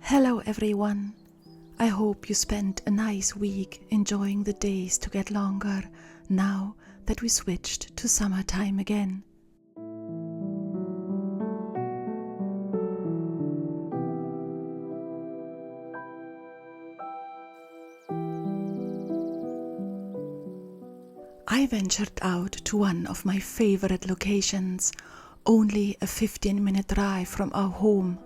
Hello everyone! I hope you spent a nice week enjoying the days to get longer now that we switched to summertime again. I ventured out to one of my favorite locations, only a 15-minute drive from our home.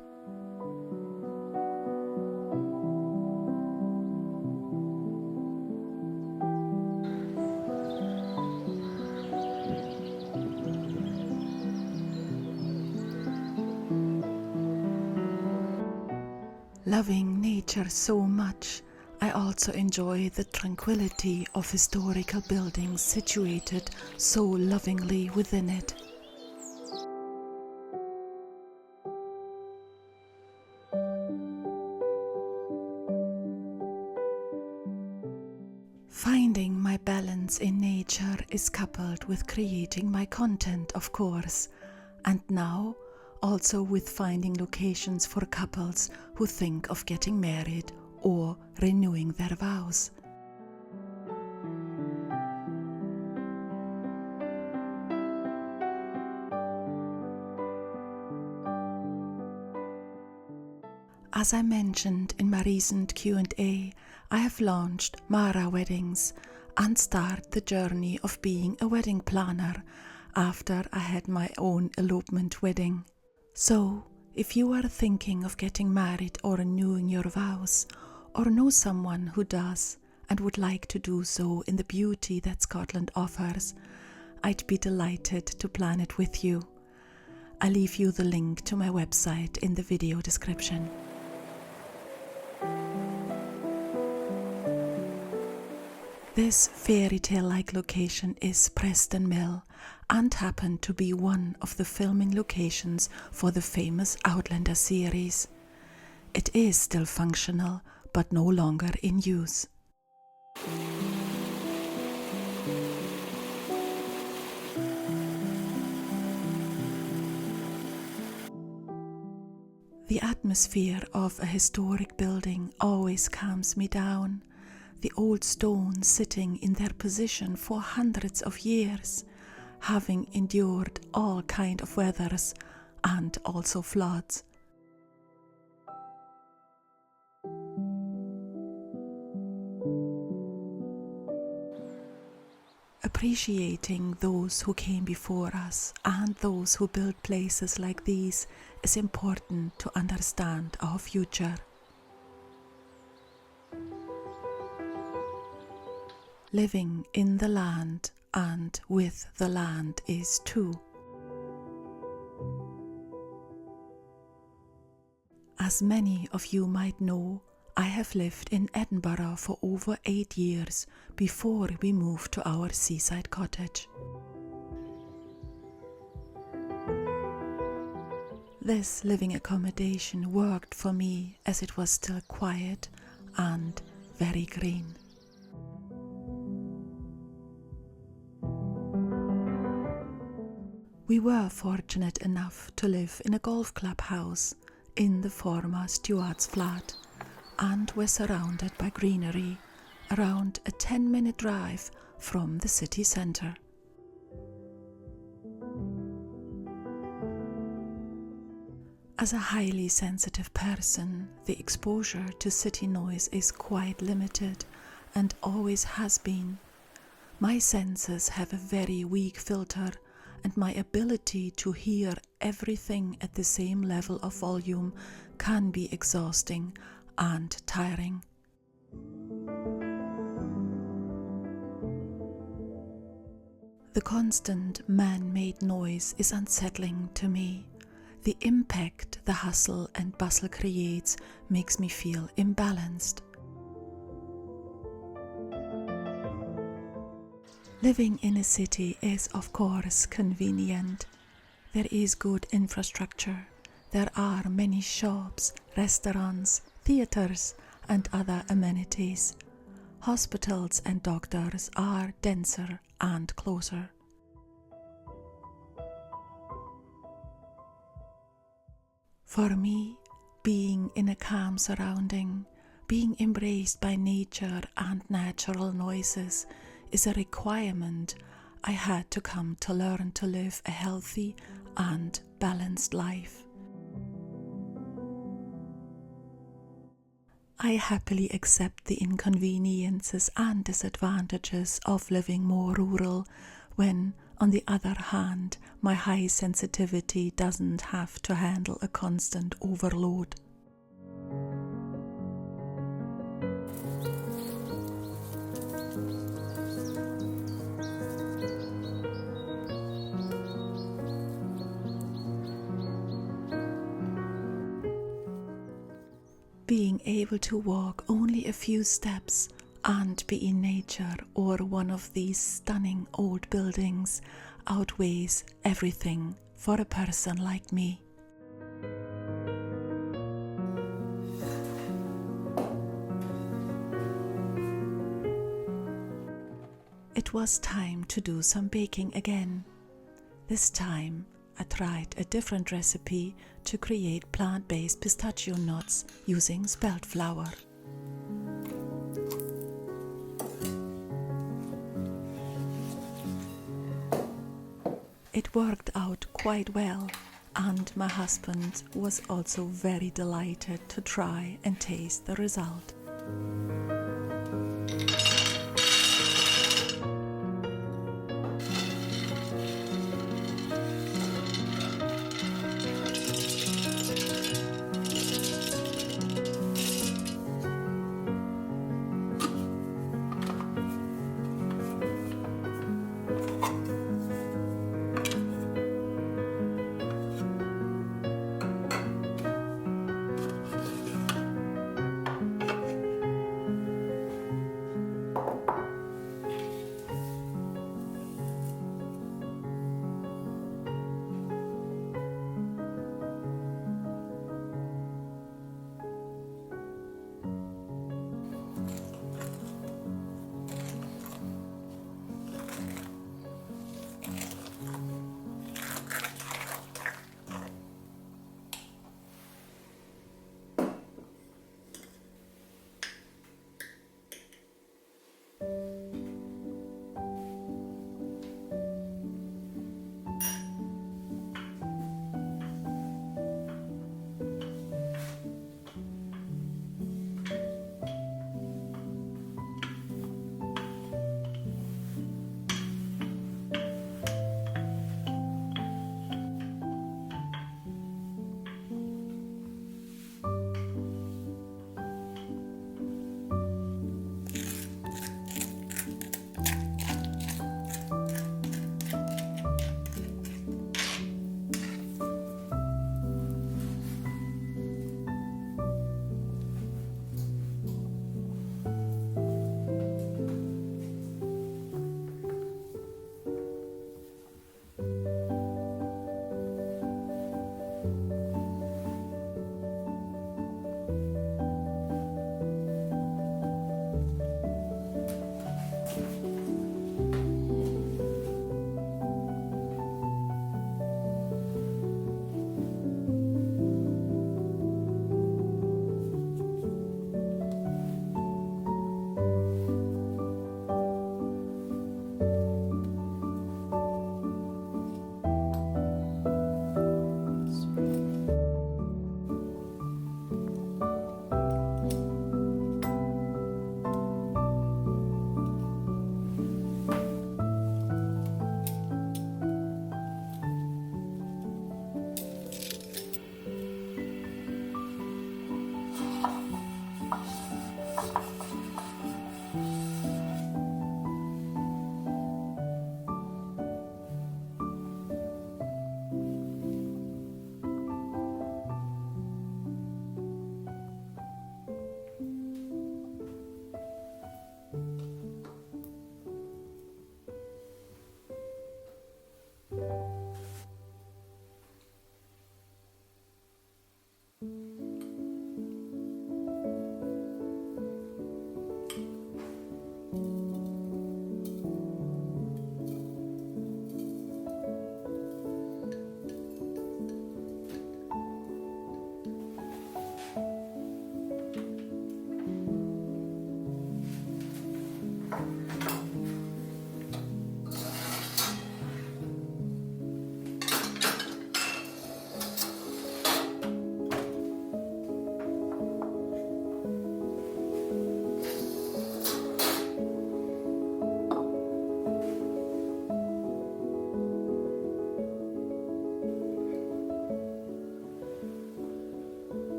Loving nature so much, I also enjoy the tranquility of historical buildings situated so lovingly within it. Finding my balance in nature is coupled with creating my content, of course, and now also with finding locations for couples who think of getting married or renewing their vows. As I mentioned in my recent Q&A, I have launched Mara Weddings and start the journey of being a wedding planner after I had my own elopement wedding. So, if you are thinking of getting married or renewing your vows, or know someone who does and would like to do so in the beauty that Scotland offers, I'd be delighted to plan it with you. I'll leave you the link to my website in the video description. This fairy tale-like location is Preston Mill and happened to be one of the filming locations for the famous Outlander series. It is still functional, but no longer in use. The atmosphere of a historic building always calms me down. The old stones sitting in their position for hundreds of years, having endured all kind of weathers and also floods. Appreciating those who came before us and those who built places like these is important to understand our future. Living in the land and with the land is too. As many of you might know, I have lived in Edinburgh for over 8 years before we moved to our seaside cottage. This living accommodation worked for me as it was still quiet and very green. We were fortunate enough to live in a golf club house in the former Stewart's flat and were surrounded by greenery around a 10-minute drive from the city centre. As a highly sensitive person, the exposure to city noise is quite limited and always has been. My senses have a very weak filter, and my ability to hear everything at the same level of volume can be exhausting and tiring. The constant man-made noise is unsettling to me. The impact the hustle and bustle creates makes me feel imbalanced. Living in a city is of course convenient. There is good infrastructure. There are many shops, restaurants, theatres and other amenities. Hospitals and doctors are denser and closer. For me, being in a calm surrounding, being embraced by nature and natural noises is a requirement I had to come to learn to live a healthy and balanced life. I happily accept the inconveniences and disadvantages of living more rural when, on the other hand, my high sensitivity doesn't have to handle a constant overload. Being able to walk only a few steps and be in nature or one of these stunning old buildings outweighs everything for a person like me. It was time to do some baking again. This time I tried a different recipe to create plant-based pistachio knots using spelt flour. It worked out quite well, and my husband was also very delighted to try and taste the result.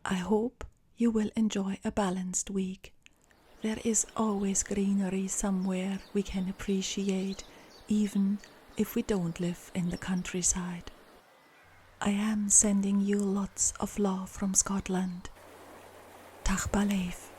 I hope you will enjoy a balanced week. There is always greenery somewhere we can appreciate, even if we don't live in the countryside. I am sending you lots of love from Scotland. Leibh.